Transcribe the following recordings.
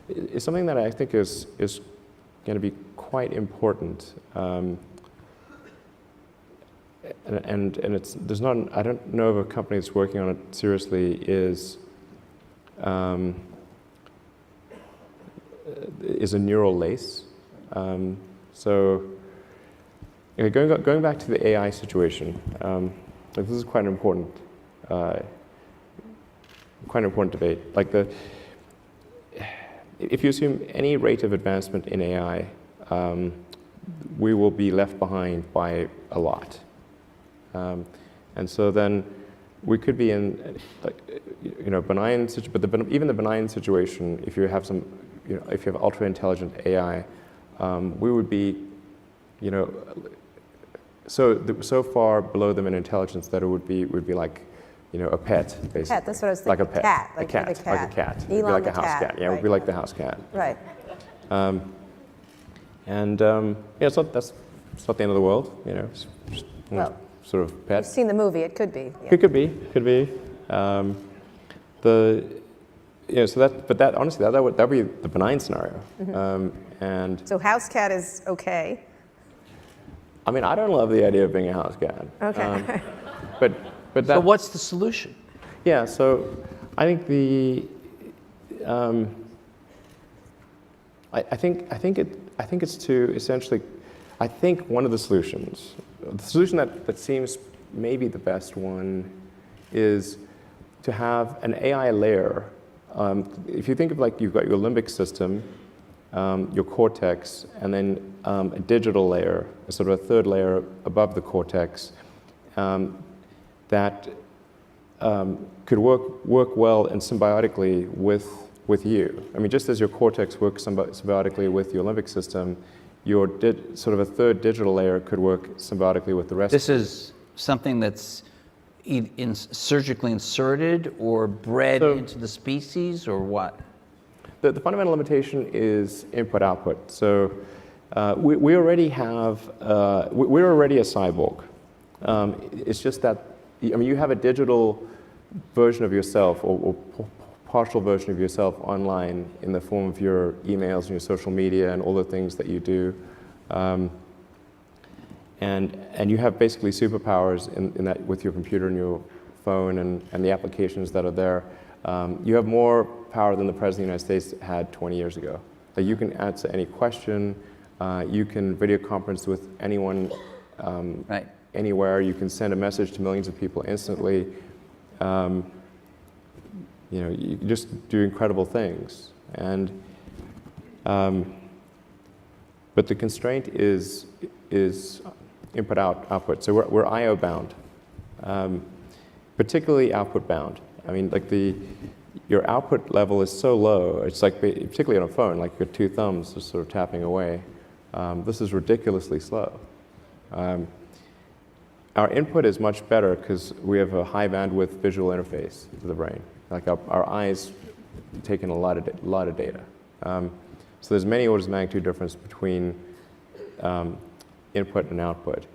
is something that I think is going to be quite important. And there's not, I don't know of a company that's working on it seriously, is a Neurolase. So going back to the AI situation, this is quite an important debate. Like if you assume any rate of advancement in AI, we will be left behind by a lot. And so then we could be in, benign, but even the benign situation, if you have if you have ultra intelligent AI, we would be, so far below them in intelligence that it would be like, a pet, basically. Pet, that's what I was thinking. Like a pet. Cat. Like a cat. Elon It'd be like the a house cat. Yeah, it would be like the house cat. Right. It's not the end of the world, Just, well, sort of pet. You've seen the movie, it could be. Yeah. It could be. But that honestly, that would be the benign scenario. Mm-hmm. And so house cat is okay. I mean, I don't love the idea of being a house cat. Okay. But that. So what's the solution? Yeah. So I think I think it's to essentially. I think one of the solutions, the solution that seems maybe the best one, is to have an AI layer. If you think of like you've got your limbic system, your cortex, and then a digital layer, sort of a third layer above the cortex, that could work well and symbiotically with you. I mean, just as your cortex works symbiotically with your limbic system, your sort of a third digital layer could work symbiotically with the rest. This is something that's surgically inserted or bred into the species, or what? The fundamental limitation is input-output. So we already have, we're already a cyborg. It's just that, you have a digital version of yourself or partial version of yourself online in the form of your emails and your social media and all the things that you do. And you have basically superpowers in that with your computer and your phone and the applications that are there. You have more power than the President of the United States had 20 years ago. That you can answer any question, you can video conference with anyone anywhere, you can send a message to millions of people instantly. You just do incredible things. And but the constraint is input output. So we're I/O bound, particularly output bound. I mean, like your output level is so low. It's like, particularly on a phone, like your two thumbs are sort of tapping away. This is ridiculously slow. Our input is much better because we have a high bandwidth visual interface to the brain. Like our eyes take in a lot of data. So there's many orders of magnitude difference between input and output.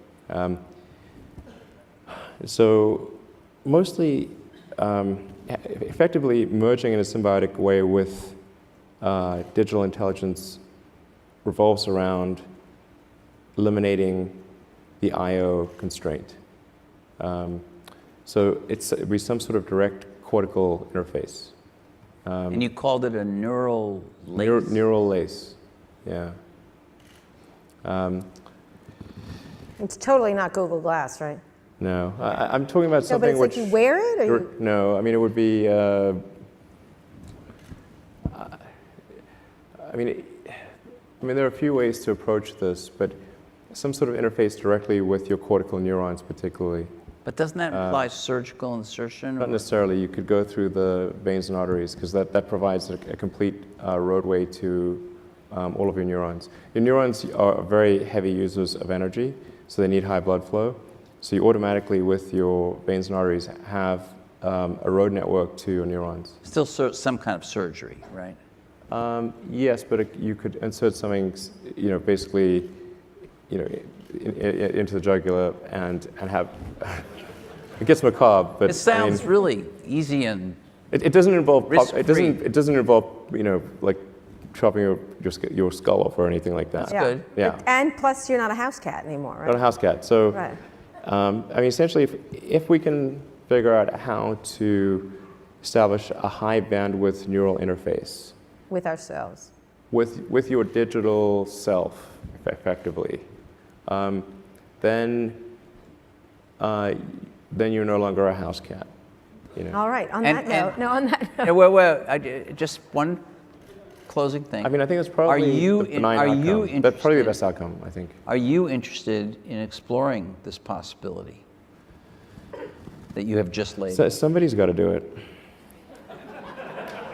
So mostly, effectively merging in a symbiotic way with digital intelligence revolves around eliminating the I/O constraint. So it'd be some sort of direct cortical interface. And you called it a neural lace? Neurolase, yeah. It's totally not Google Glass, right? No, I'm talking about something but it's like you wear it? Or you... No, I mean, it would be, there are a few ways to approach this, but some sort of interface directly with your cortical neurons particularly. But doesn't that imply surgical insertion? Not necessarily. You could go through the veins and arteries because that provides a complete roadway to all of your neurons. Your neurons are very heavy users of energy, so they need high blood flow. So you automatically, with your veins and arteries, have a road network to your neurons. Still some kind of surgery, right? Yes, but you could insert something, basically, into the jugular and have. It gets macabre, but it sounds really easy and it doesn't involve. Risk-free. It doesn't involve like chopping your skull off or anything like that. That's good. Yeah. And plus, you're not a house cat anymore, right? Not a house cat. So, Right. I mean, essentially, if we can figure out how to establish a high bandwidth neural interface With ourselves. with your digital self, effectively, then you're no longer a house cat. You know? All right. On And- that note, no, on that note. Yeah, well, just one closing thing. I mean, I think it's probably you the benign are outcome. you That's probably the interested- best outcome, I think. Are you interested in exploring this possibility that you have just laid? So somebody's got to do it.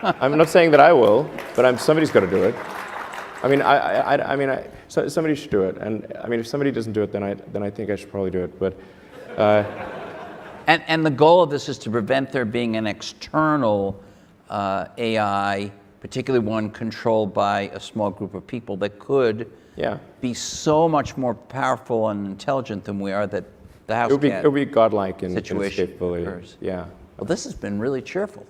I'm not saying that I will, but somebody's got to do it. I mean, so somebody should do it. And I mean, if somebody doesn't do it, then I think I should probably do it. But And the goal of this is to prevent there being an external AI, particularly one controlled by a small group of people that could yeah, be so much more powerful and intelligent than we are that the house it cat would be godlike in its situation capability. occurs. Yeah. Well, this has been really cheerful.